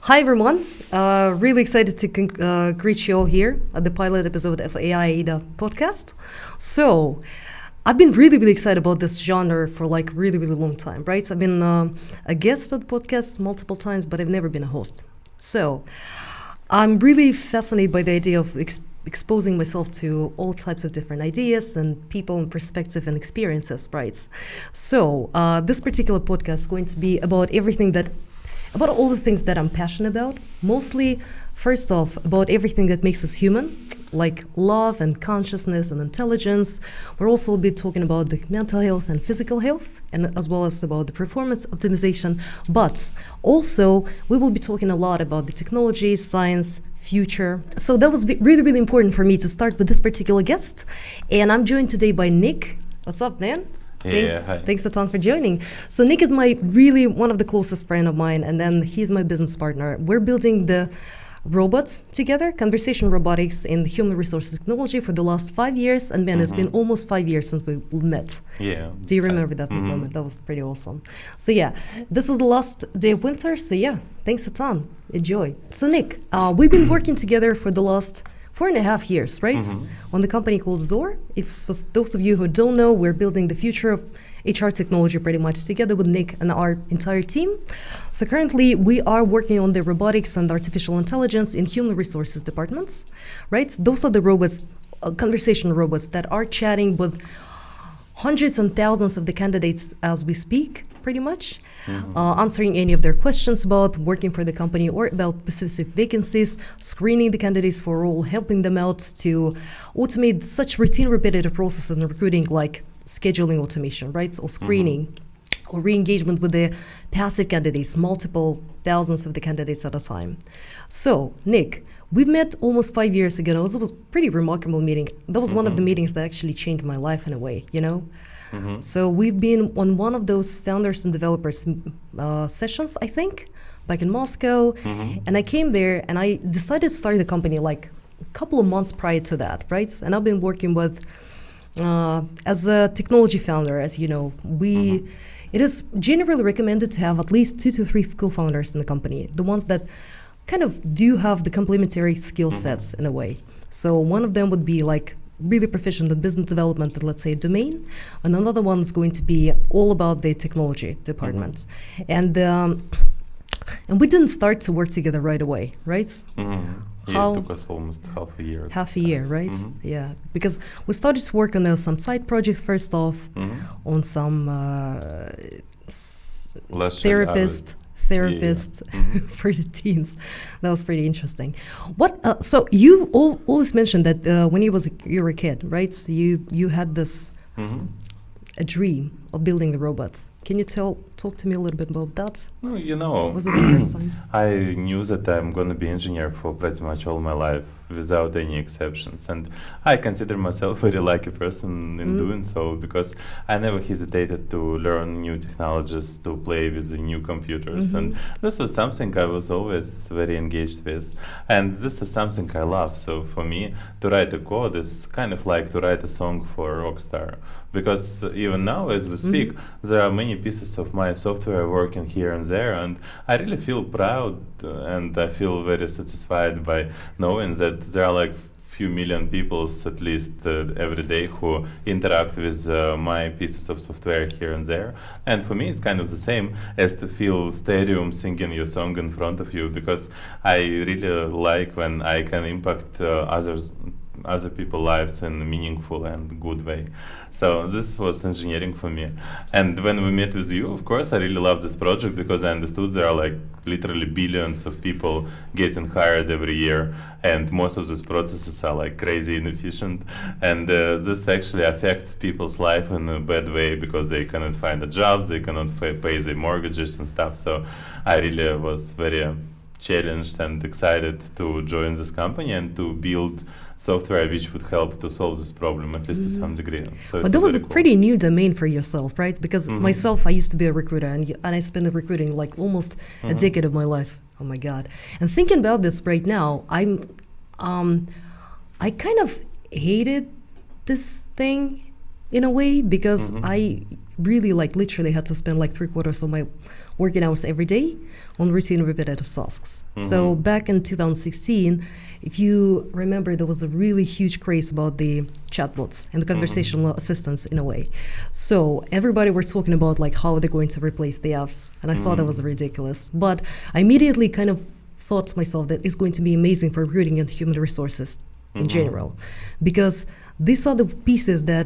Hi everyone, really excited to greet you all here at the pilot episode of Ai Aida Podcast. So, I've been really excited about this genre for like really long time, right? I've been a guest of the podcast multiple times, but I've never been a host. So, I'm really fascinated by the idea of exposing myself to all types of different ideas and people and perspective and experiences, right? So, this particular podcast is going to be about about all the things that I'm passionate about. Mostly, first off, about everything that makes us human, like love and consciousness and intelligence. We'll also be talking about the mental health and physical health, and as well as about the performance optimization. But also, we will be talking a lot about the technology, science, future. So that was really important for me to start with this particular guest. And I'm joined today by Nick. What's up, man? Thanks a ton for joining. So Nick is one of the closest friend of mine, and then he's my business partner. We're building the robots together, conversation robotics in human resources technology for the last 5 years, and man, it's been almost 5 years since we met. Yeah. Do you remember that moment? That was pretty awesome. So yeah, this is the last day of winter, so yeah, thanks a ton. Enjoy. So Nick, we've been working together for the last 4.5 years, right? On the company called Zor. If for those of you who don't know, we're building the future of HR technology pretty much together with Nick and our entire team. So currently we are working on the robotics and artificial intelligence in human resources departments, right? Those are the robots, conversation robots that are chatting with hundreds and thousands of the candidates as we speak, pretty much. Answering any of their questions about working for the company or about specific vacancies, screening the candidates for a role, helping them out to automate such routine repetitive processes in recruiting like scheduling automation, right? Or screening or re-engagement with the passive candidates, multiple thousands of the candidates at a time. So, Nick, we've met almost 5 years ago. It was a pretty remarkable meeting. That was one of the meetings that actually changed my life in a way, you know? So we've been on one of those founders and developers sessions, I think, back in Moscow. And I came there and I decided to start the company like a couple of months prior to that, right? And I've been working with, as a technology founder, as you know, it is generally recommended to have at least 2 to 3 co-founders in the company, the ones that kind of do have the complementary skill sets in a way. So one of them would be like really proficient in business development, let's say domain, and another one is going to be all about the technology department. And we didn't start to work together right away, right? It took us almost half a year. Half a year, right? Yeah, because we started to work on some side projects first off, on some therapist for the teens. That was pretty interesting. So you always mentioned that when you were a kid, right? So you had this a dream of building the robots. Can you talk to me a little bit about that? No, you know, Was it the first time? I knew that I'm going to be engineer for pretty much all my life without any exceptions. And I consider myself a very lucky person in doing so, because I never hesitated to learn new technologies, to play with the new computers. And this was something I was always very engaged with. And this is something I love. So for me, to write a code is kind of like to write a song for a rock star. Because even now, as we speak, there are many pieces of my software working here and there, and I really feel proud and I feel very satisfied by knowing that there are like few million people at least every day who interact with my pieces of software here and there. And for me, it's kind of the same as to feel stadium singing your song in front of you, because I really like when I can impact other people's lives in a meaningful and good way. So this was engineering for me. And when we met with you, of course, I really love this project, because I understood there are like literally billions of people getting hired every year, and most of these processes are like crazy inefficient, and this actually affects people's life in a bad way, because they cannot find a job, they cannot pay their mortgages and stuff. So I really was very challenged and excited to join this company and to build software which would help to solve this problem, at least to some degree. So but that was a pretty new domain for yourself, right? Because myself, I used to be a recruiter, and I spent recruiting like almost a decade of my life. Oh my God. And thinking about this right now, I kind of hated this thing in a way, because Mhm. I really like literally had to spend like 3/4 of my working hours every day on routine repetitive tasks. So back in 2016, if you remember, there was a really huge craze about the chatbots and the conversational assistants in a way. So everybody were talking about like how they're going to replace the apps, and I thought that was ridiculous. But I immediately kind of thought to myself that it's going to be amazing for recruiting and human resources in general, because these are the pieces that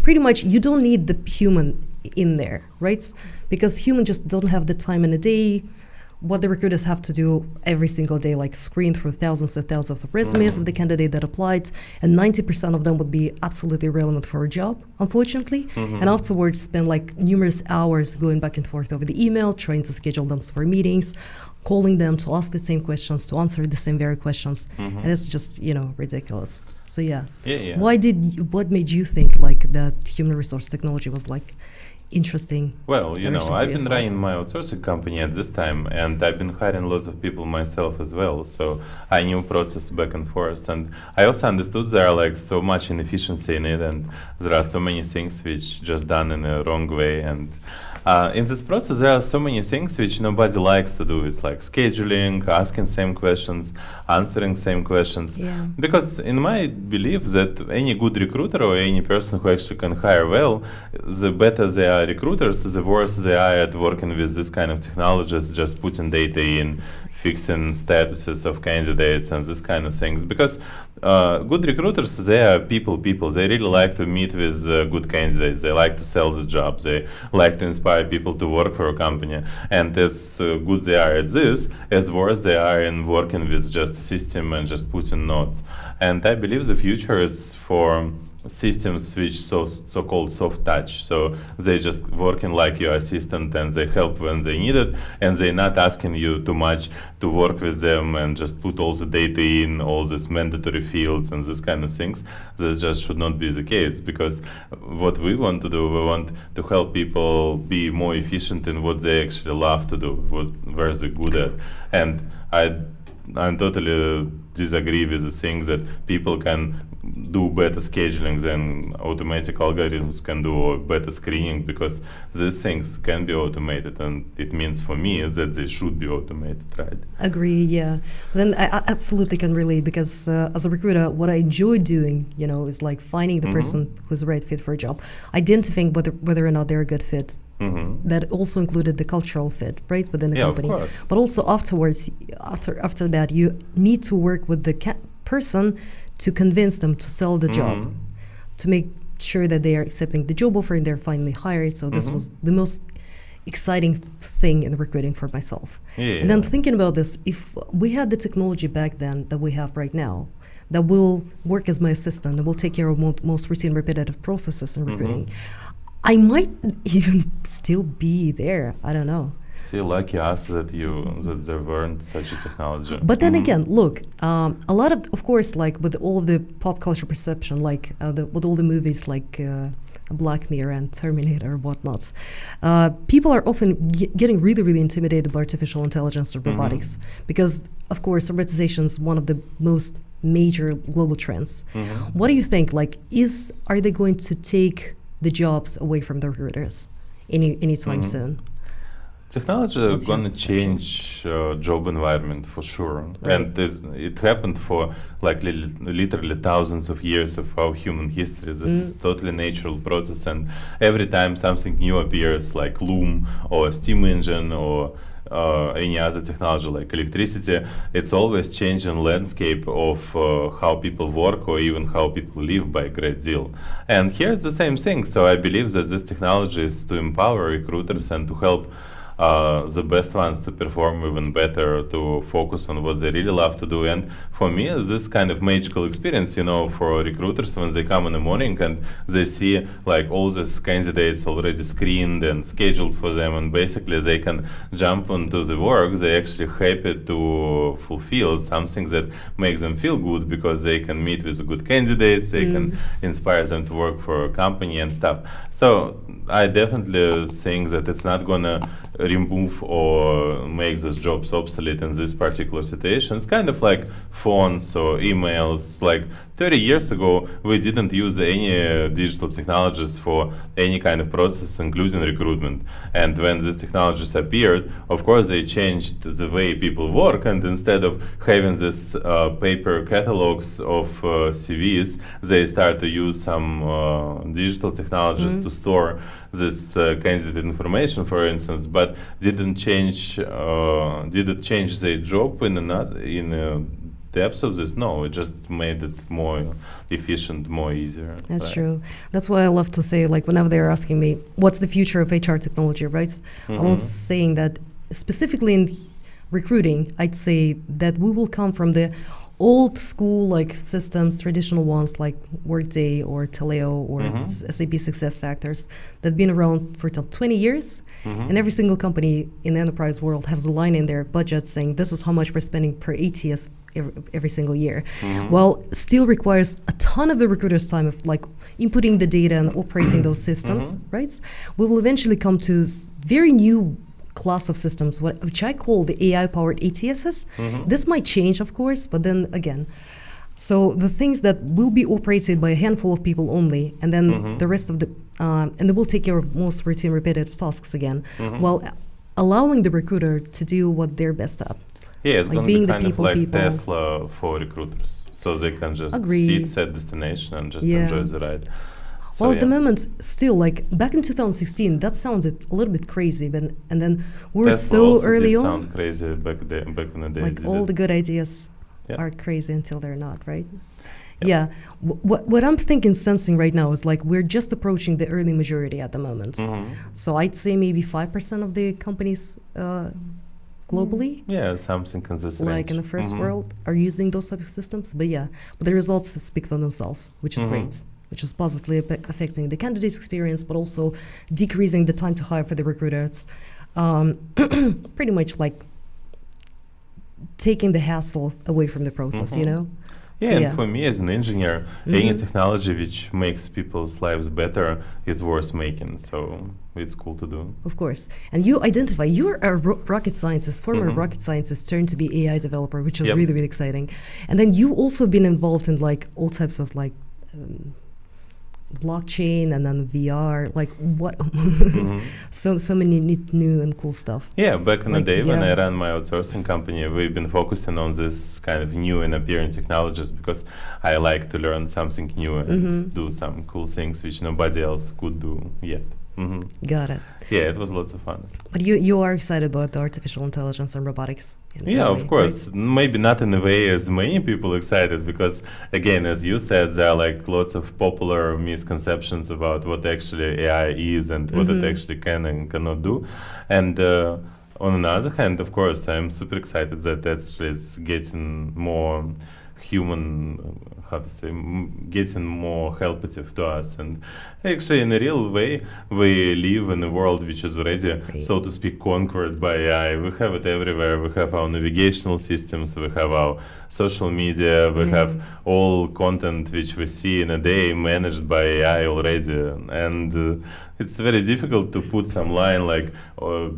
pretty much you don't need the human in there, right? Because humans just don't have the time in a day. What the recruiters have to do every single day, like screen through thousands and thousands of resumes of the candidate that applied, and 90% of them would be absolutely relevant for a job, unfortunately. And afterwards spend like numerous hours going back and forth over the email, trying to schedule them for meetings, calling them to ask the same questions, to answer the same very questions. And it's just, ridiculous. So yeah. What made you think like that human resource technology was like interesting? Well, direction for I've been yourself? running my outsourcing company at this time, and I've been hiring lots of people myself as well. So I knew process back and forth, and I also understood there are like so much inefficiency in it, and there are so many things which just done in a wrong way. And in this process, there are so many things which nobody likes to do. It's like scheduling, asking same questions, answering same questions. Yeah. Because in my belief that any good recruiter or any person who actually can hire well, the better they are recruiters, the worse they are at working with this kind of technologies, just putting data in, fixing statuses of candidates and this kind of things. Because good recruiters, they are people. They really like to meet with good candidates. They like to sell the job. They like to inspire people to work for a company. And as good they are at this, as worse they are in working with just a system and just putting notes. And I believe the future is for systems which so-called soft touch. So they just working like your assistant, and they help when they need it, and they're not asking you too much to work with them and just put all the data in, all these mandatory fields and this kind of things. That just should not be the case, because what we want to do, we want to help people be more efficient in what they actually love to do, where they're good at. And I'm totally disagree with the things that people can do better scheduling than automatic algorithms can do, or better screening, because these things can be automated, and it means for me that they should be automated, right? Agree, yeah. Then I absolutely can relate, because as a recruiter, what I enjoy doing, is like finding the person who's the right fit for a job, identifying whether or not they're a good fit. That also included the cultural fit, right, within the company. Of course. But also afterwards, after that, you need to work with the person to convince them to sell the job, to make sure that they are accepting the job offer and they're finally hired. So this was the most exciting thing in recruiting for myself. And then thinking about this, if we had the technology back then that we have right now, that will work as my assistant and will take care of most routine repetitive processes in recruiting, I might even still be there. I don't know. Still lucky us that there weren't such a technology. But then again, look, a lot of course, like with all of the pop culture perception, like with all the movies like Black Mirror and Terminator or whatnot, people are often getting really, really intimidated by artificial intelligence or robotics, because, of course, robotization is one of the most major global trends. What do you think? Like, are they going to take the jobs away from the recruiters anytime soon? Technology is going to change job environment for sure. Right. And it happened for like literally thousands of years of our human history. This is totally natural process, and every time something new appears, like loom or a steam engine or any other technology like electricity, it's always changing landscape of how people work or even how people live by a great deal. And here it's the same thing. So I believe that this technology is to empower recruiters and to help the best ones to perform even better, to focus on what they really love to do. And for me, this kind of magical experience, for recruiters when they come in the morning and they see like all these candidates already screened and scheduled for them, and basically they can jump into the work, they're actually happy to fulfill something that makes them feel good, because they can meet with good candidates, they can inspire them to work for a company and stuff. So I definitely think that it's not gonna remove or make these jobs obsolete in this particular situation. It's kind of like phones or emails. Like 30 years ago, we didn't use any digital technologies for any kind of process, including recruitment. And when these technologies appeared, of course, they changed the way people work. And instead of having this paper catalogs of CVs, they start to use some digital technologies to store this candidate information, for instance, but didn't change their job in depths of this. No, it just made it more efficient, more easier. That's true. That's why I love to say, like, whenever they're asking me what's the future of HR technology, right? I was saying that specifically in recruiting, I'd say that we will come from the old school like systems, traditional ones like Workday or Taleo or SAP SuccessFactors that have been around for 20 years. And every single company in the enterprise world has a line in their budget saying this is how much we're spending per ATS every single year. Well, still requires a ton of the recruiter's time of like inputting the data and operating those systems, right? We will eventually come to very new class of systems, which I call the AI-powered ATSs. This might change, of course, but then again, so the things that will be operated by a handful of people only, and then the rest of the, and they will take care of most routine repetitive tasks again, while allowing the recruiter to do what they're best at. Yeah, it's like going to being be the kind of people like people. Tesla for recruiters, so they can just Agree. sit at destination and just Yeah. enjoy the ride. So, Well, at the moment, still, like back in 2016, that sounded a little bit crazy, but and then we were Tesla so also early did on. sound crazy back in the day. Like all the good ideas are crazy until they're not, right? Yep. Yeah. What I'm thinking, sensing right now is like we're just approaching the early majority at the moment. So I'd say maybe 5% of the companies globally, Yeah, something in this like range. in the first world, are using those type of systems. But the results speak for themselves, which is great, which is positively affecting the candidate's experience, but also decreasing the time to hire for the recruiters. Pretty much like taking the hassle away from the process, you know? Yeah, So, and for me as an engineer, any technology which makes people's lives better is worth making. So it's cool to do. Of course. And you identify, you're a rocket scientist, former rocket scientist turned to be AI developer, which is really, really exciting. And then you also been involved in like all types of like blockchain and then VR, like what? So many new and cool stuff. Yeah, back in Like, the day when yeah. I ran my outsourcing company, we've been focusing on this kind of new and appearing technologies because I like to learn something new and do some cool things which nobody else could do yet. Got it. Yeah, it was lots of fun. But you are excited about the artificial intelligence and robotics. Yeah, of course. Right? Maybe not in a way as many people excited because, again, as you said, there are like lots of popular misconceptions about what actually AI is and what it actually can and cannot do. And on the other hand, of course, I'm super excited that actually it's getting more human, getting more helpative to us. And actually, in a real way, we live in a world which is already, so to speak, conquered by AI. We have it everywhere. We have our navigational systems. We have our social media. We have all content which we see in a day managed by AI already. And it's very difficult to put some line like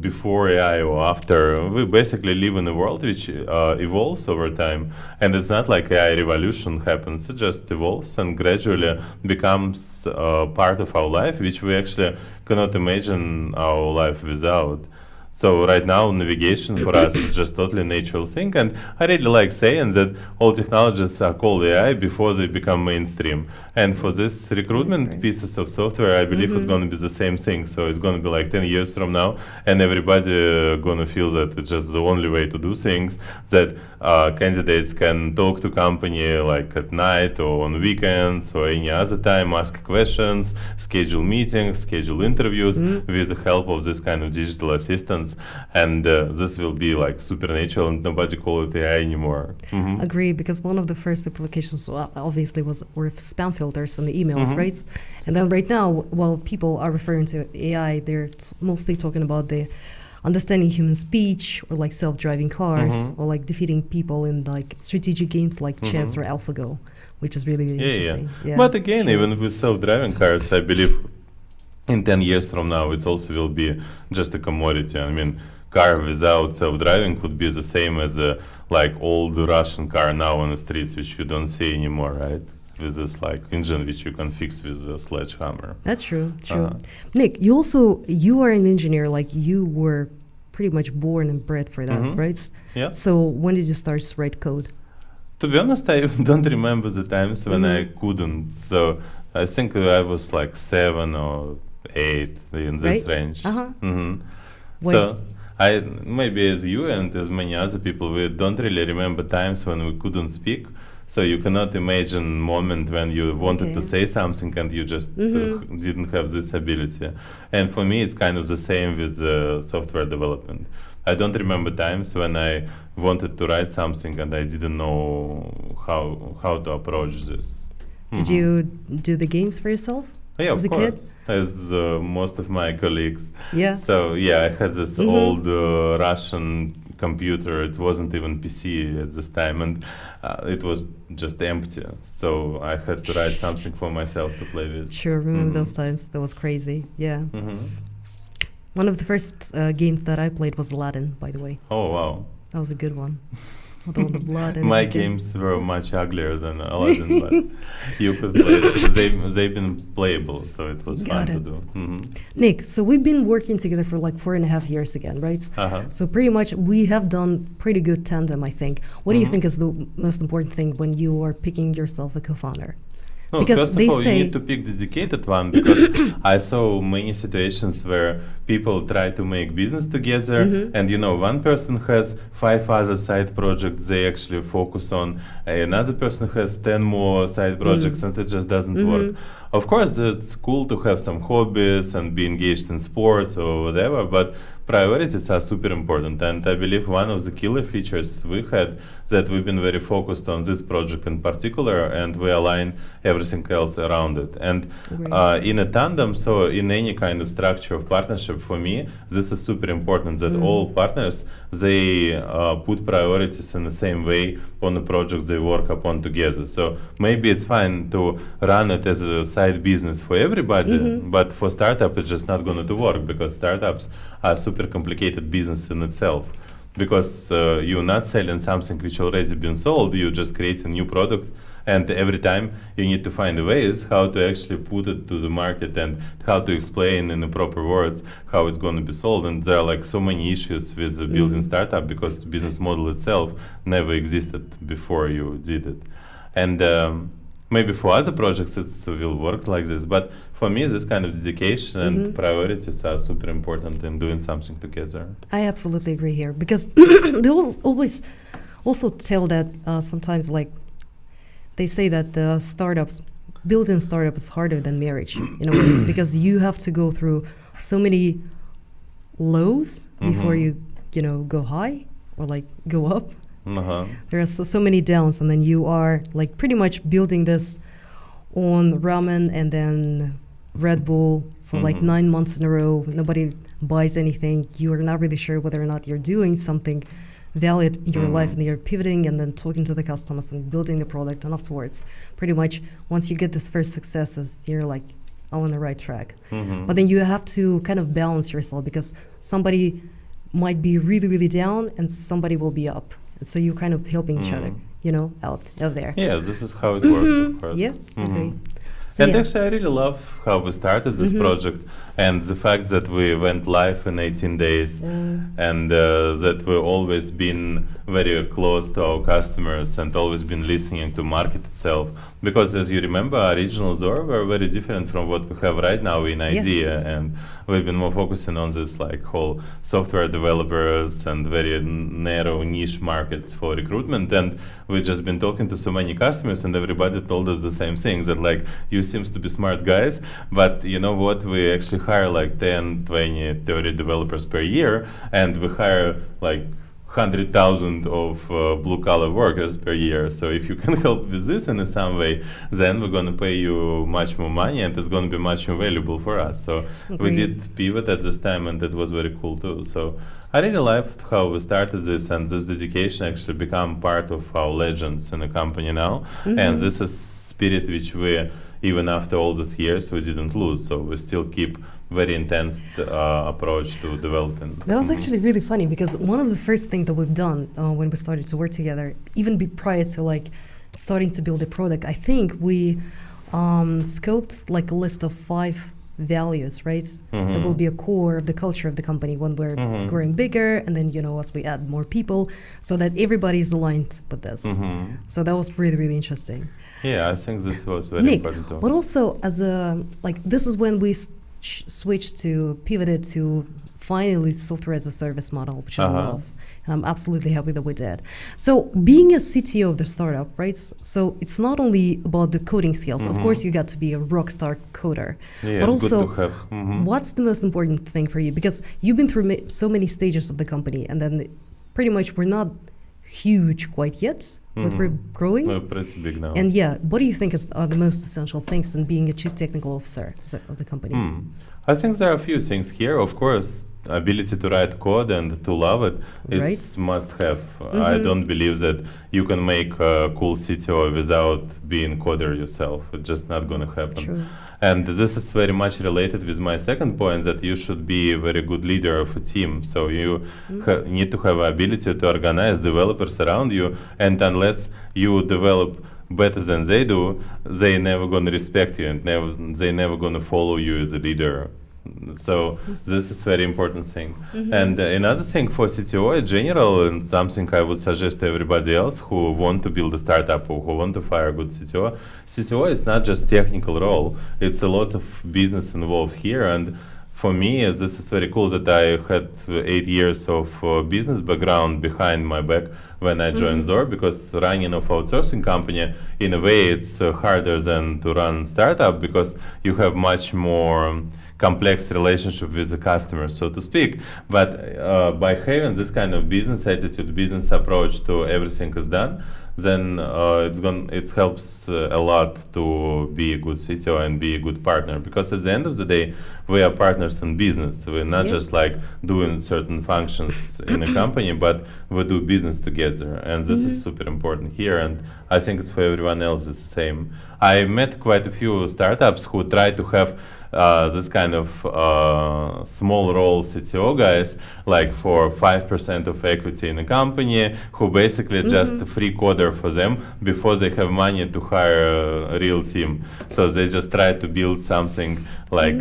before AI or after. We basically live in a world which evolves over time. And it's not like AI revolution happens. It just evolves and gradually becomes part of our life, which we actually cannot imagine our life without. So right now, navigation for us is just totally natural thing, and I really like saying that all technologies are called AI before they become mainstream. And for this recruitment pieces of software, I believe it's going to be the same thing. So it's going to be like 10 years from now, and everybody going to feel that it's just the only way to do things, that candidates can talk to company like at night or on weekends or any other time, ask questions, schedule meetings, schedule interviews with the help of this kind of digital assistants. And this will be like supernatural and nobody call it AI anymore. Agree, because one of the first applications obviously were spam filters on the emails, right? And then right now, while people are referring to AI, they're mostly talking about the understanding human speech or like self-driving cars or like defeating people in like strategic games like chess or AlphaGo, which is really, really interesting. Yeah. But again, even with self-driving cars, I believe in 10 years from now, it also will be just a commodity. I mean, car without self-driving would be the same as a like old Russian car now on the streets, which you don't see anymore, right? With this like engine which you can fix with a sledgehammer. That's true. Nick, you are an engineer. Like you were pretty much born and bred for that, right? Yeah. So when did you start to write code? To be honest, I don't remember the times when I couldn't. So I think I was like 7 or 8 in this range. So I maybe as you and as many other people, we don't really remember times when we couldn't speak. So you cannot imagine moment when you wanted to say something and you just didn't have this ability. And for me, it's kind of the same with software development. I don't remember times when I wanted to write something and I didn't know how to approach this. Did you do the games for yourself? Yeah, as of a course, as most of my colleagues. Yeah. So yeah, I had this old Russian computer. It wasn't even PC at this time, and it was just empty. So I had to write something for myself to play with. Sure, remember those times. That was crazy. Yeah. One of the first games that I played was Aladdin, by the way. Oh wow. That was a good one. With all the blood and my everything. games were much uglier than Aladdin, but you could play it. They've been playable, so it was fun to do. Nick, so we've been working together for like 4.5 years again, right? So pretty much we have done pretty good tandem, I think. What do you think is the most important thing when you are picking yourself a co-founder? No, because first they of all, say you need to pick dedicated one, because I saw many situations where people try to make business together, and you know, one person has 5 other side projects they actually focus on, another person has 10 more side projects, and it just doesn't work. Of course, it's cool to have some hobbies and be engaged in sports or whatever, but priorities are super important. And I believe one of the killer features we had that we've been very focused on this project in particular, and we align everything else around it. And in a tandem, so in any kind of structure of partnership, for me, this is super important that all partners, they put priorities in the same way on the projects they work upon together. So maybe it's fine to run it as a side business for everybody, but for startup, it's just not going to work, because startups are super complicated business in itself. Because you're not selling something which already been sold, you just create a new product, and every time you need to find ways how to actually put it to the market and how to explain in the proper words how it's going to be sold. And there are like so many issues with the building startup, because the business model itself never existed before you did it. And maybe for other projects it will work like this, but for me this kind of dedication and priorities are super important in doing something together. I absolutely agree here, because they always also tell that sometimes, like, they say that the building startup is harder than marriage in a way, because you have to go through so many lows before you go high or like go up. There are so many downs, and then you are like pretty much building this on ramen and then Red Bull for like 9 months in a row. Nobody buys anything. You are not really sure whether or not you're doing something valid in your life, and you're pivoting and then talking to the customers and building the product. And afterwards, pretty much once you get this first successes, you're like on the right track. But then you have to kind of balance yourself, because somebody might be really, really down and somebody will be up. And so you're kind of helping each other, out of there. Yeah, this is how it works, of course. Yeah, agree. So and actually, I really love how we started this project, and the fact that we went live in 18 days, and that we've always been very close to our customers and always been listening to market itself. Because as you remember, our original Zora were very different from what we have right now in Idea, and we've been more focusing on this like whole software developers and very narrow niche markets for recruitment. And we've just been talking to so many customers, and everybody told us the same thing, that like, you seems to be smart guys, but you know what, we actually hire like 10, 20, 30 developers per year, and we hire like 100,000 of blue-collar workers per year. So if you can help with this in some way, then we're going to pay you much more money, and it's going to be much more valuable for us. So we did pivot at this time, and that was very cool too. So I really liked how we started this, and this dedication actually become part of our legends in the company now. And this is spirit which we even after all these years, we didn't lose. So we still keep very intense approach to development. That was actually really funny because one of the first things that we've done when we started to work together, even prior to like starting to build a product, I think we scoped like a list of 5 values, right? That will be a core of the culture of the company when we're growing bigger, and then as we add more people, so that everybody's aligned with this. So that was really, really interesting. Yeah, I think this was very important too. But also as a this is when we pivoted to finally software as a service model, which I love. And I'm absolutely happy that we did. So being a CTO of the startup, right? So it's not only about the coding skills. Of course, you got to be a rock star coder. Yeah, but it's also, good to have. What's the most important thing for you? Because you've been through so many stages of the company, and then pretty much we're not huge quite yet, but we're growing. We're pretty big now. And what do you think are the most essential things in being a chief technical officer of the company? I think there are a few things here. Of course, ability to write code and to love it, it's must have. I don't believe that you can make a cool CTO without being coder yourself. It's just not going to happen. True. And this is very much related with my second point, that you should be a very good leader of a team. So you need to have ability to organize developers around you, and unless you develop better than they do, they never going to respect you, and they never going to follow you as a leader. So this is very important thing. And another thing for CTO in general, and something I would suggest to everybody else who want to build a startup or who want to fire a good CTO, CTO is not just technical role, it's a lot of business involved here. And for me, this is very cool that I had 8 years of business background behind my back when I joined Zor, because running an outsourcing company, in a way, it's harder than to run startup, because you have much more complex relationship with the customer, so to speak. But by having this kind of business attitude, business approach to everything is done, then it helps a lot to be a good CTO and be a good partner, because at the end of the day, we are partners in business. We're not just like doing certain functions in a company, but we do business together, and this is super important here, and I think it's for everyone else the same. I met quite a few startups who try to have this kind of small role CTO guys, like for 5% of equity in a company, who basically just a free coder for them before they have money to hire a real team. So they just try to build something like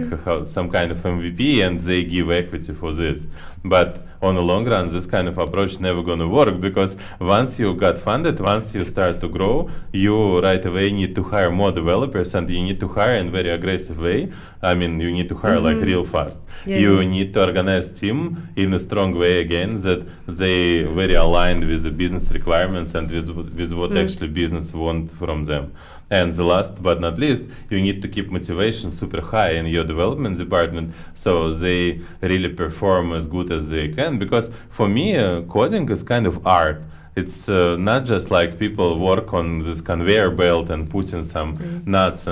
some kind of MVP, and they give equity for this. But on the long run, this kind of approach is never going to work, because once you got funded, once you start to grow, you right away need to hire more developers, and you need to hire in very aggressive way. I mean, you need to hire like real fast. You need to organize team in a strong way again, that they very aligned with the business requirements and with what actually business want from them. And the last but not least, you need to keep motivation super high in your development department, so they really perform as good as they can. Because for me, coding is kind of art. It's not just like people work on this conveyor belt and putting some nuts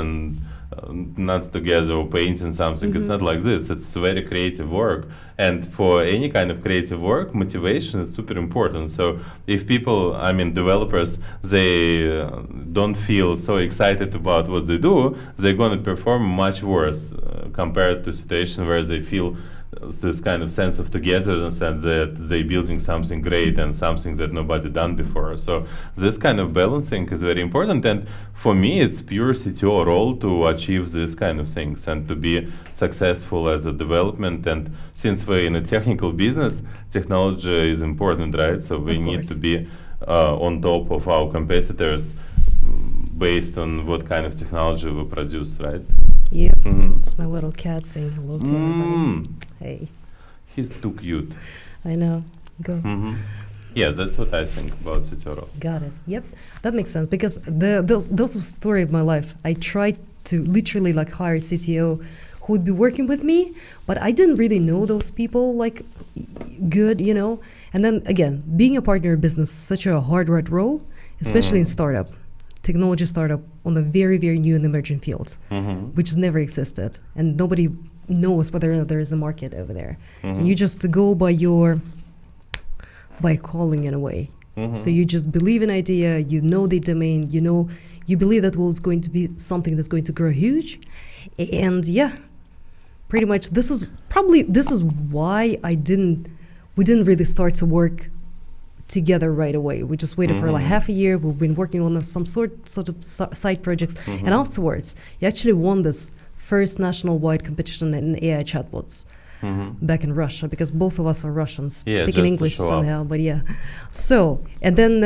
together or painting something. It's not like this. It's very creative work. And for any kind of creative work, motivation is super important. So if people, developers, they don't feel so excited about what they do, they're going to perform much worse compared to a situation where they feel this kind of sense of togetherness and that they're building something great and something that nobody done before. So this kind of balancing is very important, and for me it's pure CTO role to achieve this kind of things and to be successful as a development. And since we're in a technical business, technology is important, right? So we need to be on top of our competitors based on what kind of technology we produce, right? Yeah, it's my little cat saying hello to everybody. Hey. He's too cute. I know. Go. Yeah, that's what I think about CTO. Got it. Yep, that makes sense, because those was the story of my life. I tried to literally hire a CTO who would be working with me, but I didn't really know those people good, And then again, being a partner in business is such a hard role, especially in startup. Technology startup on a very, very new and emerging field, which has never existed, and nobody knows whether or not there is a market over there. And you just go by calling in a way, So you just believe in idea, you know the domain, you believe that it's going to be something that's going to grow huge. And yeah, pretty much this is why we didn't really start to work together right away. We just waited for like half a year. We've been working on some sort of side projects, and afterwards, you actually won this first national-wide competition in AI chatbots back in Russia, because both of us are Russians, speaking English somehow. But yeah, so and then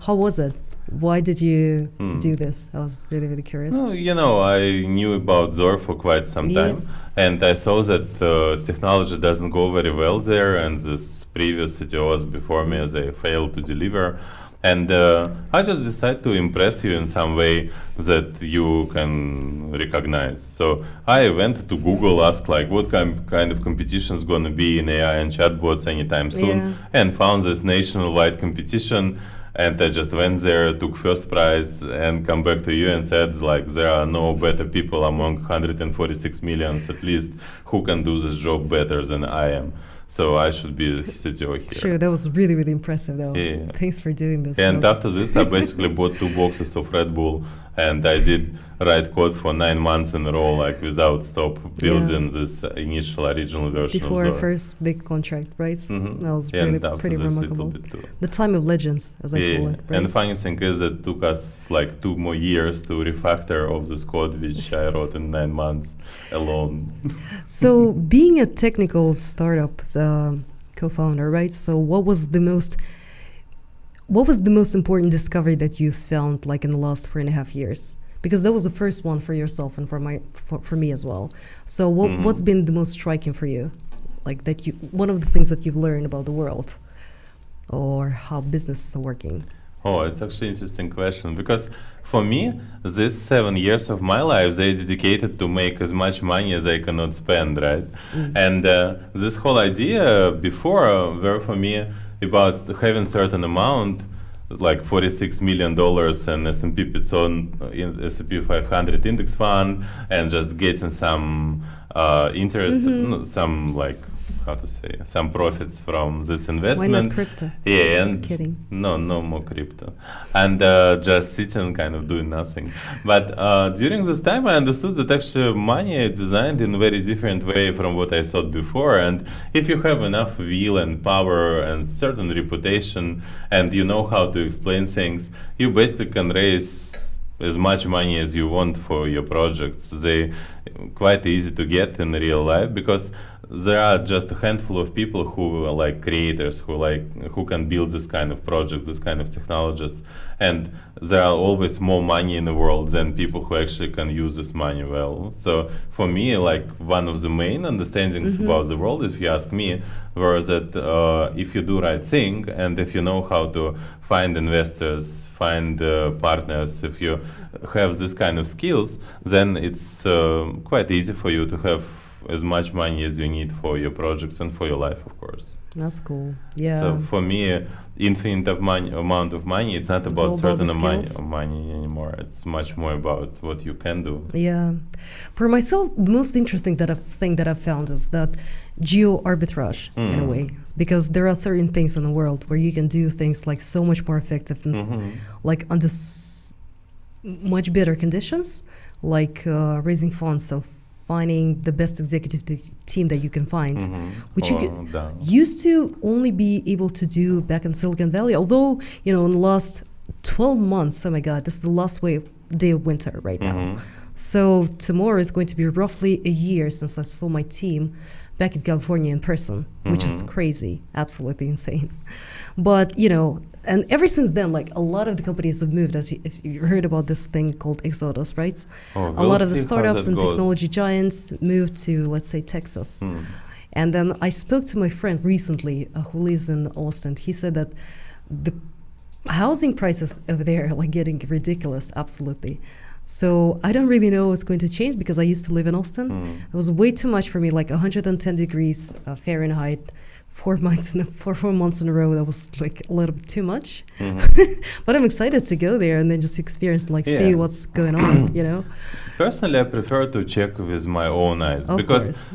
how was it? Why did you do this? I was really, really curious. Well, I knew about Zor for quite some time, and I saw that technology doesn't go very well there, and this previous CTOs before me, they failed to deliver. And I just decided to impress you in some way that you can recognize. So I went to Google, asked like what kind of competition is going to be in AI and chatbots anytime soon, and found this nationwide competition. And I just went there, took first prize, and come back to you and said, like, there are no better people among 146 millions at least who can do this job better than I am. So I should be the CTO here. Sure, that was really, really impressive, though. Yeah. Thanks for doing this. And after this, I basically bought 2 boxes of Red Bull, and I did write code for 9 months in a row, like without stop, building this initial original version before of our first big contract, right? That was and really pretty remarkable. Too. The time of legends, as I call it. Right? And the funny thing is that it took us like 2 more years to refactor of this code, which I wrote in 9 months alone. So being a technical startup co-founder, right? So what was the most important discovery that you found like in the last 4.5 years? Because that was the first one for yourself and for me as well. So what's been the most striking for you? Like one of the things that you've learned about the world or how business is working? Oh, it's actually an interesting question, because for me, these 7 years of my life, they dedicated to make as much money as I cannot spend, right? And this whole idea before were for me about having certain amount, like $46 million in S&P 500 in S&P 500 index fund, and just getting some interest, some like, how to say, some profits from this investment. Why not crypto? Yeah, and I'm kidding. No more crypto, and just sitting, kind of doing nothing. But during this time, I understood that actually money is designed in a very different way from what I thought before. And if you have enough will and power and certain reputation, and you know how to explain things, you basically can raise as much money as you want for your projects. They quite easy to get in real life, because there are just a handful of people who are like creators, who can build this kind of project, this kind of technologies, and there are always more money in the world than people who actually can use this money well. So for me, like one of the main understandings about the world, if you ask me, were that if you do right thing, and if you know how to find investors, find partners, if you have this kind of skills, then it's quite easy for you to have as much money as you need for your projects and for your life, of course. That's cool. Yeah. So for me, infinite amount of money, it's not about certain amount of money anymore. It's much more about what you can do. Yeah. For myself, the most interesting thing that I've found is that geo arbitrage in a way, because there are certain things in the world where you can do things like so much more effective and like under much better conditions, like raising funds. So finding the best executive team that you can find, which used to only be able to do back in Silicon Valley. Although, in the last 12 months, oh my God, this is the last day of winter right now. So tomorrow is going to be roughly a year since I saw my team back in California in person, which is crazy, absolutely insane. But, and ever since then, like a lot of the companies have moved, if you heard about this thing called Exodus, right? A lot of the startups and technology giants moved to, let's say, Texas. And then I spoke to my friend recently who lives in Austin. He said that the housing prices over there are like getting ridiculous, absolutely. So I don't really know what's going to change, because I used to live in Austin. It was way too much for me, like 110 degrees Fahrenheit 4 months in a row. That was like a little bit too much. Mhm. But I'm excited to go there and then just experience, like, see Yeah. what's going on, you know? Personally, I prefer to check with my own eyes Of because course.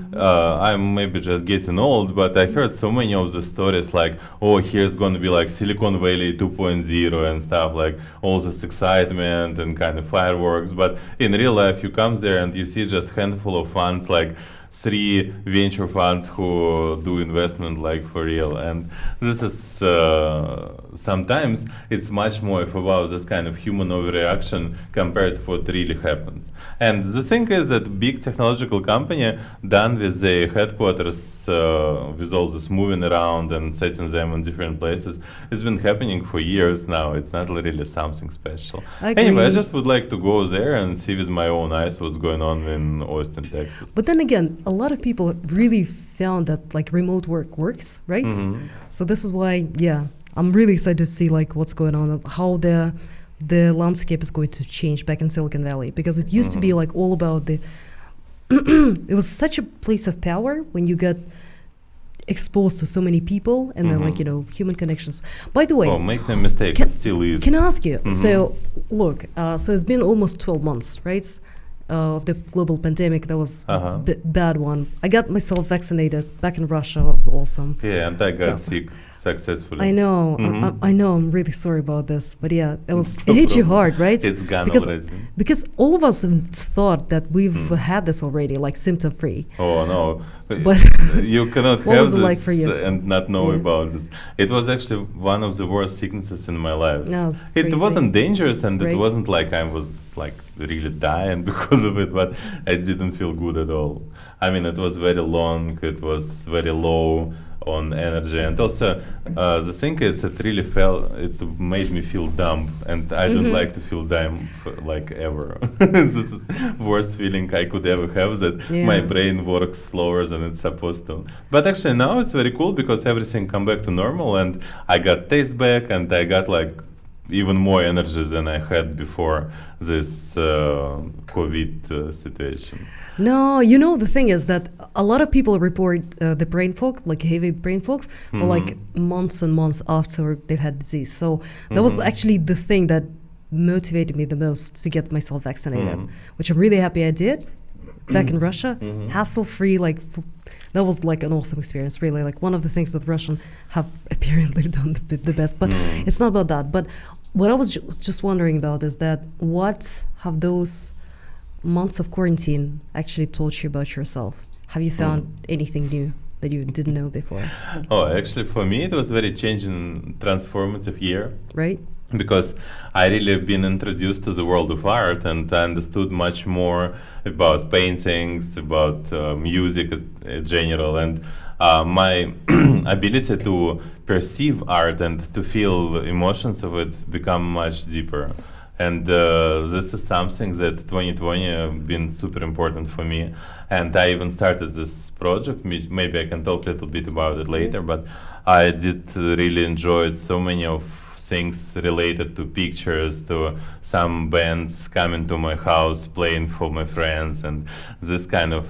I'm maybe just getting old, but I heard so many of the stories like, oh, here's going to be like Silicon Valley 2.0 and stuff, like all this excitement and kind of fireworks. But in real life, you come there and you see just handful of funds, like 3 venture funds who do investment like for real. And this is sometimes it's much more about this kind of human overreaction compared to what really happens. And the thing is that big technological company done with the headquarters with all this moving around and setting them in different places, it's been happening for years now. It's not really something special. I Anyway, I agree. just would like to go there and see with my own eyes what's going on in Austin, Texas. But then again, a lot of people really found that like remote work works, right? Mhm. So this is why, yeah, I'm really excited to see like what's going on, and how the landscape is going to change back in Silicon Valley, because it used to be Mhm. like all about the it was such a place of power when you got exposed to so many people and then like, Mhm. you know, human connections. By the way, Oh, make no mistake, Can- it still is. can I ask you? Mhm. So, look, so it's been almost 12 months, right? Of the global pandemic. That was Uh-huh. bad one. I got myself vaccinated back in Russia. That was awesome. Yeah, and I got So- sick successfully. I know. Mhm. I know. I'm really sorry about this, but yeah, it was. No It hit you problem. hard, right? It's gone because already. because all of us thought that we've Mm. had this already, like symptom free. Oh no. But You cannot What have was it this like for you? and not know Yeah. about this. It was actually one of the worst sicknesses in my life. no, it's It crazy. wasn't dangerous and Right. it wasn't like I was like really dying because of it, but I didn't feel good at all. I mean, it was very long, it was very low on energy, and also the thing is, it made me feel dumb, and I don't Mhm. like to feel dumb like ever. This is worst feeling I could ever have, that my Yeah. brain works slower than it's supposed to. But actually now it's very cool because everything come back to normal, and I got taste back, and I got like even more energy than I had before this COVID situation. No, you know, the thing is that a lot of people report the brain fog, like heavy brain fog, for like months and months after they've had disease. So that was Mhm. actually the thing that motivated me the most to get myself vaccinated, Mhm. which I'm really happy I did back in Russia. Mhm. Hassle-free, like that was like an awesome experience, really. Like one of the things that Russian have apparently done the best. But Mm. it's not about that. But what I was just wondering about is that what have those months of quarantine actually taught you about yourself? Have you found anything new that you didn't know before, Oh, actually, for me, it was very changing, transformative year right? because I really been introduced to the world of art, and I understood much more about paintings, about music in general, and my ability to perceive art and to feel the emotions of it become much deeper. And this is something that 2020 been super important for me. And I even started this project. Maybe I can talk a little bit about it later, but I did really enjoy so many of things related to pictures, to some bands coming to my house, playing for my friends, and this kind of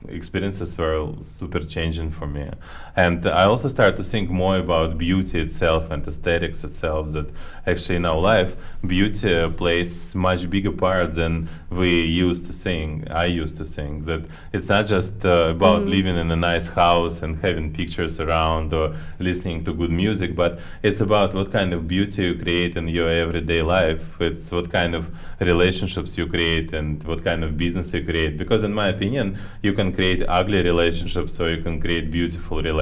experiences were super changing for me. And I also started to think more about beauty itself and aesthetics itself, that actually in our life beauty plays much bigger part than we used to think. I used to think that it's not just about living in a nice house and having pictures around or listening to good music, but it's about what kind of beauty you create in your everyday life. It's what kind of relationships you create and what kind of business you create. Because in my opinion, you can create ugly relationships or you can create beautiful relationship.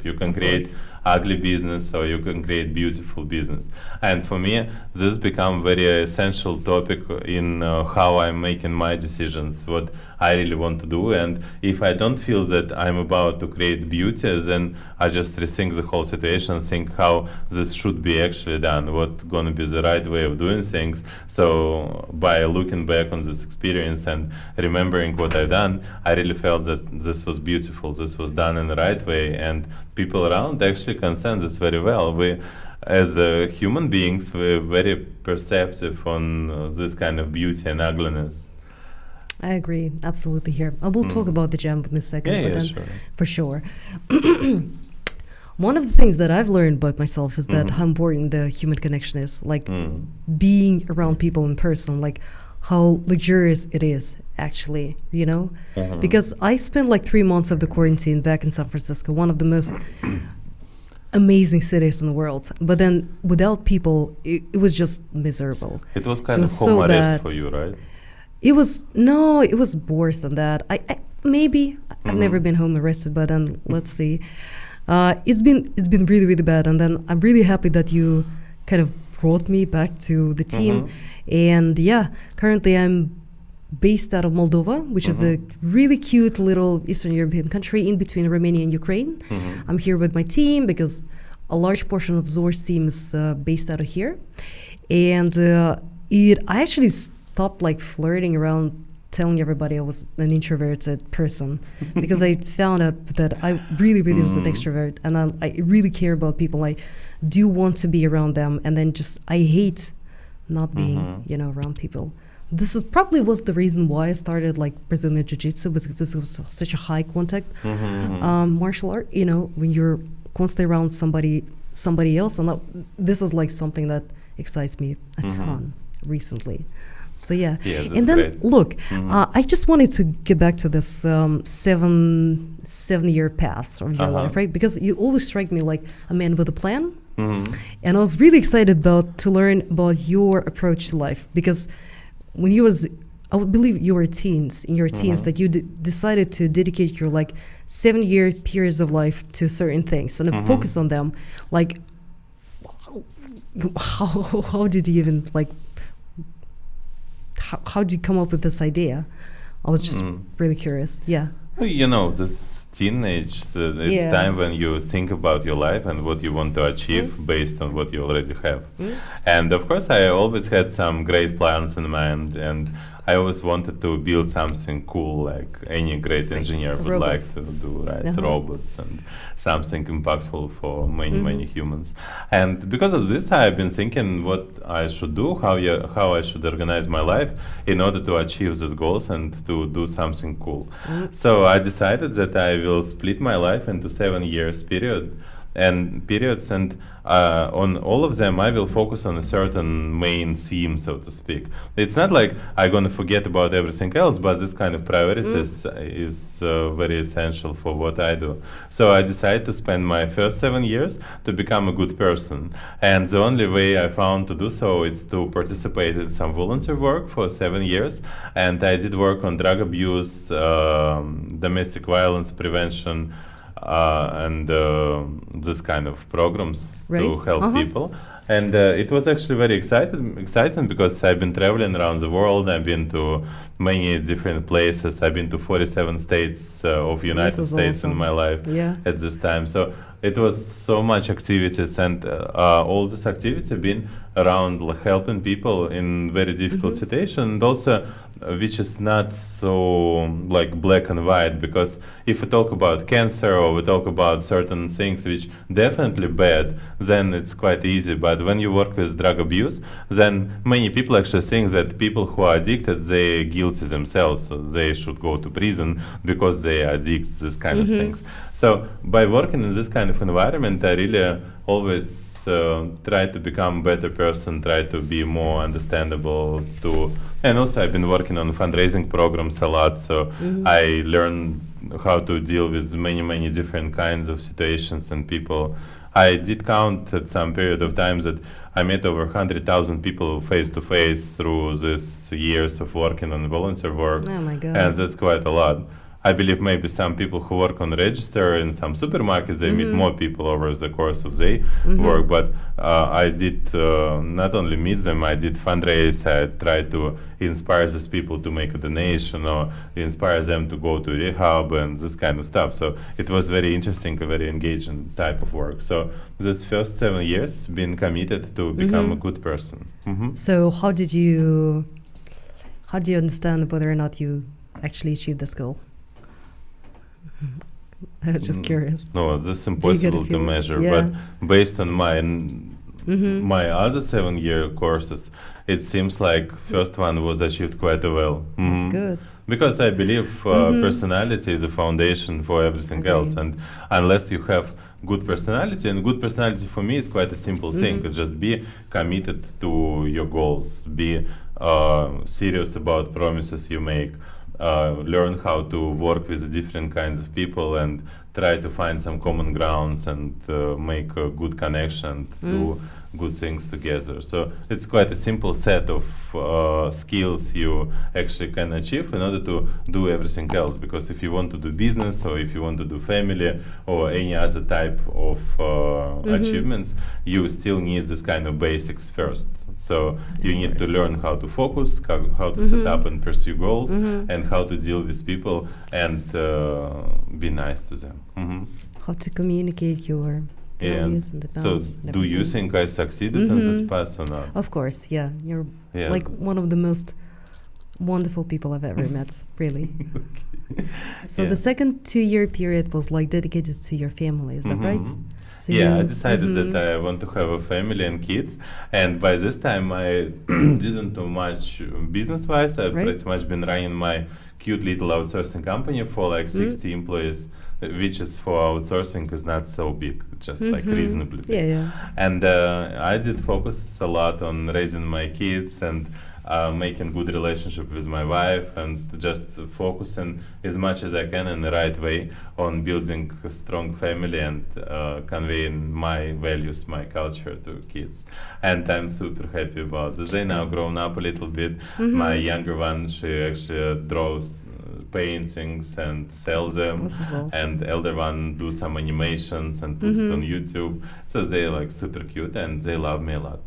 You can create course. ugly business or you can create beautiful business. And for me, this become very essential topic in how I'm making my decisions, what I really want to do. And if I don't feel that I'm about to create beauty, then I just rethink the whole situation, think how this should be actually done, what's going to be the right way of doing things. So by looking back on this experience and remembering what I've done, I really felt that this was beautiful, this was done in the right way, and people around actually can sense this very well. We, as human beings, we're very perceptive on this kind of beauty and ugliness. I agree absolutely here. I will talk about the jump in a second, but then sure. for sure. One of the things that I've learned about myself is that how important the human connection is, like being around people in person, like how luxurious it is actually, you know? Because I spent like 3 months of the quarantine back in San Francisco, one of the most amazing cities in the world. But then without people, it was just miserable. It was kind It of was home so arrest bad. for you, right? It was worse than that. I maybe I've never been home arrested, but then let's see. It's been really, really bad, and then I'm really happy that you kind of brought me back to the team. And yeah, currently I'm based out of Moldova, which is a really cute little Eastern European country in between Romania and Ukraine. I'm here with my team because a large portion of Zor's team is based out of here, and I actually stopped like flirting around, telling everybody I was an introverted person because I found out that I really, really was an extrovert, and I really care about people. I do want to be around them, and then I hate not being, around people. This is probably was the reason why I started like Brazilian Jiu-Jitsu, because it was such a high contact martial art. You know, when you're constantly around somebody else, and this is like something that excites me a ton recently. So yeah, and then great. Look, I just wanted to get back to this 7-year path of your life, right? Because you always strike me like a man with a plan, and I was really excited to learn about your approach to life, because when I would believe you were in your teens, that you decided to dedicate your like 7-year periods of life to certain things and focus on them. Like, how did you even like? How did you come up with this idea? I was just really curious. Yeah. You know, this teenage, it's time when you think about your life and what you want to achieve based on what you already have. And of course, I always had some great plans in mind, and I always wanted to build something cool, like any great engineer would like to do, right? Robots and something impactful for many humans. And because of this, I've been thinking what I should do, how I should organize my life in order to achieve these goals and to do something cool. So I decided that I will split my life into 7 years periods, and on all of them I will focus on a certain main theme, so to speak. It's not like I'm going to forget about everything else, but this kind of priorities is very essential for what I do. So I decided to spend my first 7 years to become a good person, and the only way I found to do so is to participate in some volunteer work for 7 years. And I did work on drug abuse, domestic violence prevention, and this kind of programs to help people. And it was actually very exciting because I've been traveling around the world. I've been to many different places. I've been to 47 states of United States in my life at this time. So it was so much activities, and all this activity been around helping people in very difficult situations, and also which is not so like black and white, because if we talk about cancer or we talk about certain things which definitely bad, then it's quite easy. But when you work with drug abuse, then many people actually think that people who are addicted, they're guilty themselves, so they should go to prison because they are addicted, this kind of things. So by working in this kind of environment, I really always try to become a better person, try to be more understandable to. And also I've been working on fundraising programs a lot, so I learned how to deal with many different kinds of situations and people. I did count at some period of time that I met over 100,000 people face to face through these years of working on volunteer work. Oh my God. And that's quite a lot. I believe maybe some people who work on register in some supermarkets, they meet more people over the course of their work, but I did not only meet them, I did fundraise, I tried to inspire these people to make a donation or inspire them to go to rehab and this kind of stuff. So it was very interesting, a very engaging type of work. So this first 7 years been committed to become a good person. So how do you understand whether or not you actually achieved this goal? I'm just curious. No, this is impossible to measure, but based on my other 7-year courses, it seems like first one was achieved quite well. That's good. Because I believe personality is the foundation for everything else, and unless you have good personality, and good personality for me is quite a simple thing. Just be committed to your goals, be serious about promises you make, learn how to work with different kinds of people, and try to find some common grounds and make a good connection, do good things together. So it's quite a simple set of skills you actually can achieve in order to do everything else. Because if you want to do business, or if you want to do family, or any other type of achievements, you still need this kind of basics first. So you need to learn how to focus, how to set up and pursue goals, and how to deal with people and be nice to them. How to communicate your values and the balance. So do you think I succeeded in this path or not? Of course, yeah. You're like one of the most wonderful people I've ever met, really. So the second 2-year period was like dedicated to your family, is that right? So I decided that I want to have a family and kids, and by this time I didn't do much business-wise. I've pretty much been running my cute little outsourcing company for like 60 employees, which is for outsourcing is not so big, just like reasonably big. And I did focus a lot on raising my kids and making good relationship with my wife, and just focusing as much as I can in the right way on building a strong family and conveying my values, my culture to kids. And I'm super happy about this. They now grown up a little bit. My younger one, she actually draws paintings and sell them, and elder one do some animations and put it on YouTube. So they're like super cute and they love me a lot.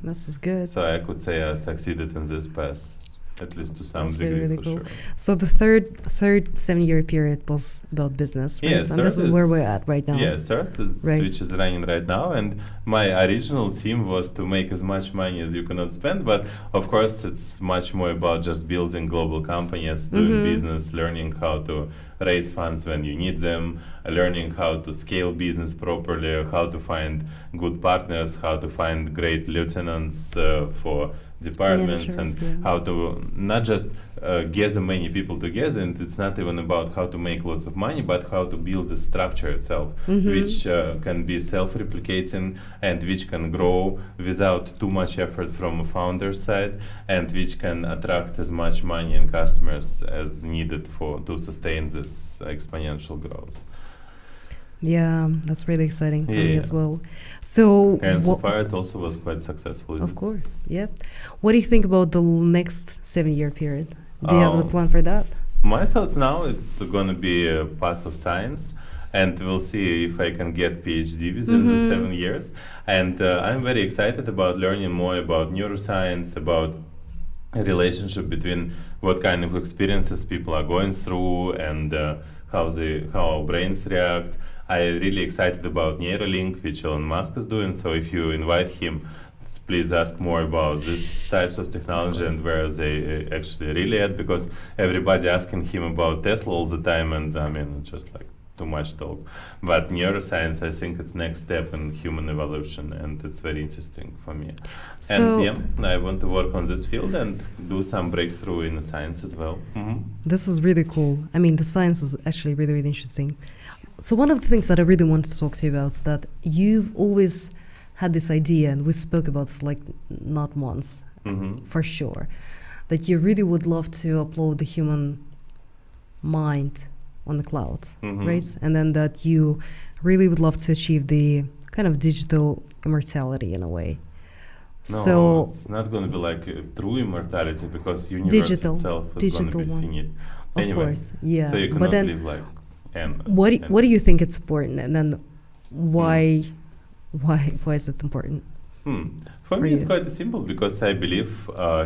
This is good. So I could say I succeeded in this path, at least to some degree, really for cool. sure. So the third 7-year period was about business, right? And this is where we're at right now. Yeah, which is running right now. And my original theme was to make as much money as you cannot spend, but of course it's much more about just building global companies, doing business, learning how to raise funds when you need them, learning how to scale business properly, how to find good partners, how to find great lieutenants for departments, and how to not just gather many people together, and it's not even about how to make lots of money, but how to build the structure itself, which can be self-replicating and which can grow without too much effort from a founder's side, and which can attract as much money and customers as needed to sustain this exponential growth. Yeah, that's really exciting for me as well. So, and so far it also was quite successful. Of course, yeah. What do you think about the next 7-year period? Do you have a plan for that? My thoughts now, it's going to be a path of science, and we'll see if I can get PhD within the 7 years. And I'm very excited about learning more about neuroscience, about a relationship between what kind of experiences people are going through and how our brains react. I'm really excited about Neuralink, which Elon Musk is doing. So if you invite him, please ask more about these types of technology and where they actually really at, because everybody asking him about Tesla all the time, and I mean, just like too much talk. But neuroscience, I think it's next step in human evolution, and it's very interesting for me. So and I want to work on this field and do some breakthrough in the science as well. This is really cool. I mean, the science is actually really, really interesting. So one of the things that I really want to talk to you about is that you've always had this idea, and we spoke about this like not once, for sure, that you really would love to upload the human mind on the cloud, right? And then that you really would love to achieve the kind of digital immortality in a way. No, so it's not going to be like true immortality, because universe itself is going to be finite. Of course, yeah. So you cannot live like... What do you think it's important, and then why is it important? For me, it's quite simple, because I believe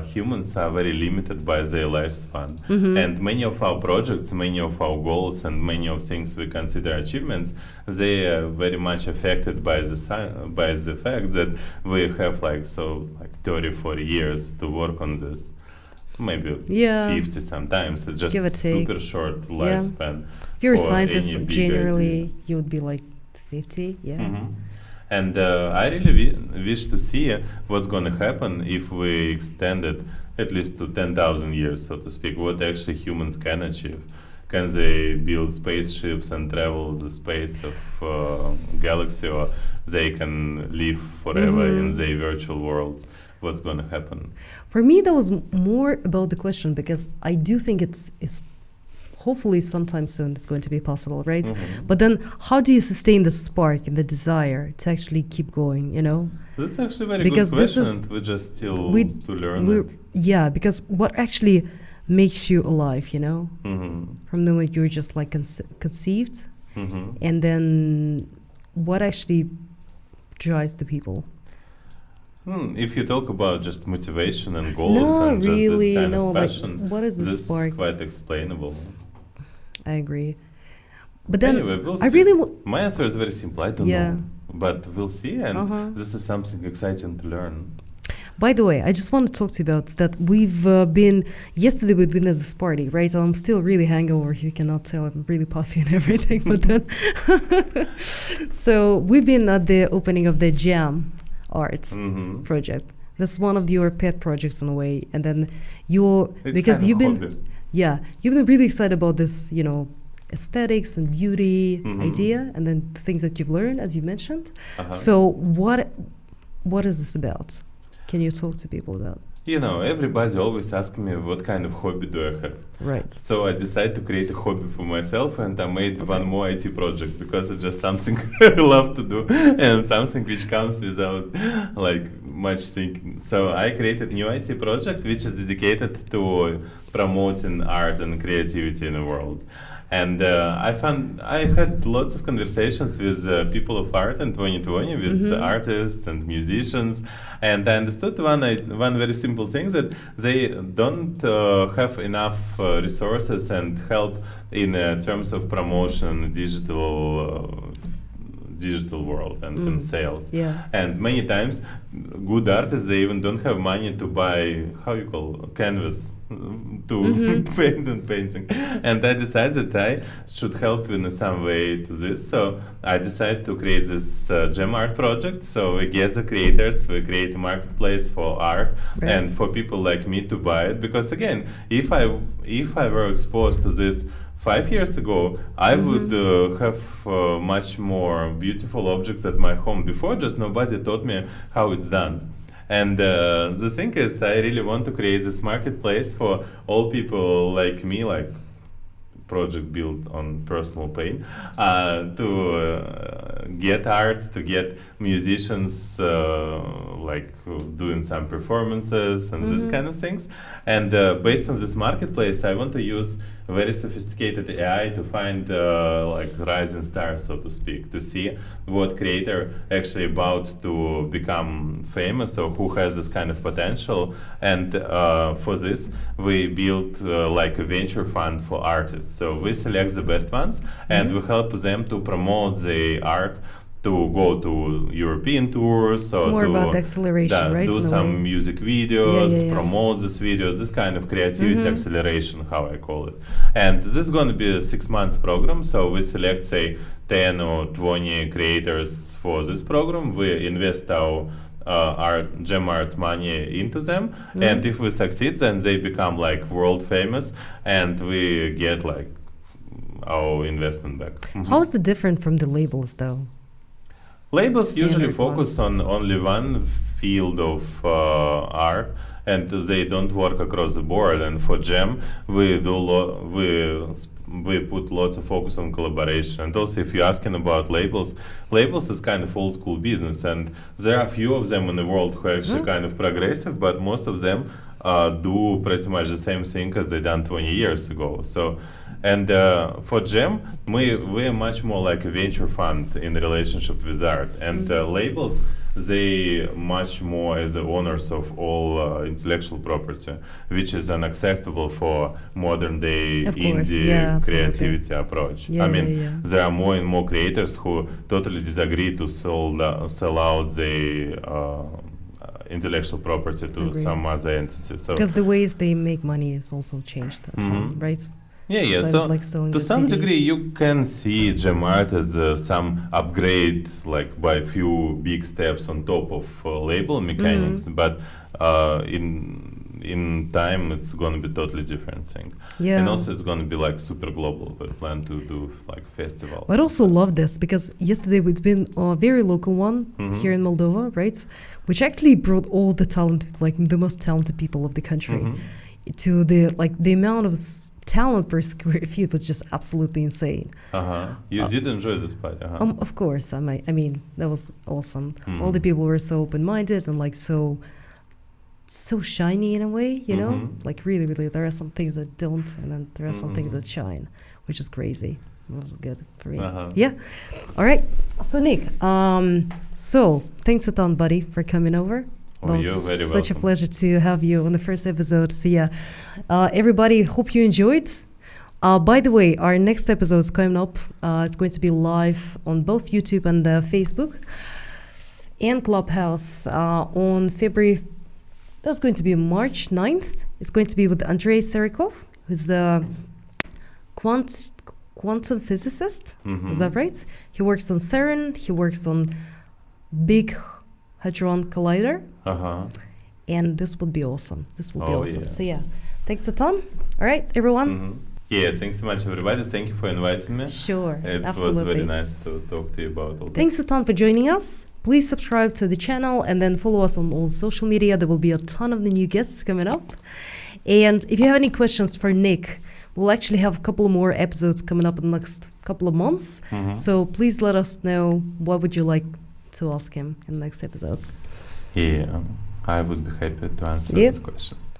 humans are very limited by their lifespan, and many of our projects, many of our goals, and many of things we consider achievements, they are very much affected by the fact that we have like 30-40 years to work on this. Maybe 50 sometimes. It's just super short lifespan. If you're a scientist, generally you would be like 50, And I really wish to see what's going to happen if we extended at least to 10,000 years, so to speak, what actually humans can achieve. Can they build spaceships and travel the space of galaxy, or they can live forever in their virtual worlds? What's going to happen? For me, that was more about the question, because I do think it's hopefully sometime soon it's going to be possible, right? But then how do you sustain the spark and the desire to actually keep going, That's actually a very because good this question. is We just still to learn it. Yeah, because what actually makes you alive, from the moment you're just like conceived, and then what actually drives the people? If you talk about just motivation and goals and really, just this kind of passion, like, what is the this spark? is quite explainable. I agree. But then Anyway, we'll I see. really My answer is very simple. I don't know. But we'll see, and this is something exciting to learn. By the way, I just want to talk to you about that. Yesterday we've been at this party, right? I'm still really hangover. You cannot tell. I'm really puffy and everything. But then, so we've been at the opening of the Jam art project. This is one of your pet projects in a way. And then because you've been really excited about this, aesthetics and beauty idea, and then the things that you've learned, as you mentioned. So what is this about? Can you talk to people about? Everybody always asks me what kind of hobby do I have. Right. So I decided to create a hobby for myself, and I made one more IT project because it's just something I love to do and something which comes without like much thinking. So I created a new IT project which is dedicated to promoting art and creativity in the world. And I had lots of conversations with people of art in 2020, with artists and musicians, and I understood one very simple thing, that they don't have enough resources and help in terms of promotion, digital world and sales. Yeah. And many times good artists, they even don't have money to buy canvas to paint and painting. And I decided that I should help in some way to this. So I decided to create this gem art project. So we gather creators, we create a marketplace for art and for people like me to buy it. Because again, if I were exposed to this 5 years ago, I would have much more beautiful objects at my home. Before, just nobody taught me how it's done. And the thing is, I really want to create this marketplace for all people like me, like project built on personal pain, to get art, to get musicians like doing some performances and this kind of things. And based on this marketplace, I want to use very sophisticated AI to find like rising stars, so to speak, to see what creator actually about to become famous or who has this kind of potential. And for this, we built like a venture fund for artists. So we select the best ones and we help them to promote the art, to go to European tours, it's or more to about acceleration, right? do some music videos, promote these videos, this kind of creativity acceleration, how I call it. And this is going to be a 6 months program. So we select, say, 10 or 20 creators for this program. We invest our gem art money into them, and if we succeed, then they become like world famous, and we get like our investment back. How is it different from the labels, though? Labels usually focus on only one field of art, and they don't work across the board. And for Gem, we put lots of focus on collaboration. And also, if you're asking about labels is kind of old school business, and there are a few of them in the world who are actually kind of progressive, but most of them do pretty much the same thing as they done 20 years ago. So. And for Gem, we're much more like a venture fund in relationship with art. And labels, they much more as the owners of all intellectual property, which is unacceptable for modern day indie creativity approach. There are more and more creators who totally disagree to sell out the intellectual property to some other entity. So because the ways they make money is also changed, right? So like to some degree, you can see gem art as some upgrade, like by a few big steps on top of label mechanics. But in time it's gonna be totally different thing. Yeah. And also it's gonna be like super global. We plan to do like festival. I also love this because yesterday we've been a very local one here in Moldova, right? Which actually brought all the talent, like the most talented people of the country, to the amount of talent per square feet was just absolutely insane. You did enjoy this party, Of course, I mean that was awesome. All the people were so open-minded and like so shiny in a way, you know, like really, really. There are some things that don't, and then there are some things that shine, which is crazy. It was good for me. Yeah. All right. So Nick, so thanks a ton, buddy, for coming over. Oh, It you're was very such a welcome. pleasure to have you on the first episode. So yeah, everybody, hope you enjoyed. By the way, our next episode is coming up. It's going to be live on both YouTube and Facebook and Clubhouse on February. That's going to be March 9th. It's going to be with Andrei Serikov, who's a quantum physicist. Is that right? He works on CERN. He works on Big Hadron Collider. And this will be awesome. This will be awesome. Yeah. So yeah, thanks a ton. All right, everyone. Yeah, thanks so much, everybody. Thank you for inviting me. Sure, It absolutely. was very nice to talk to you about all Thanks a ton for joining us. Please subscribe to the channel and then follow us on all social media. There will be a ton of the new guests coming up. And if you have any questions for Nick, we'll actually have a couple more episodes coming up in the next couple of months. So please let us know what would you like to ask him in the next episodes. Yeah, I would be happy to answer Yep. these questions.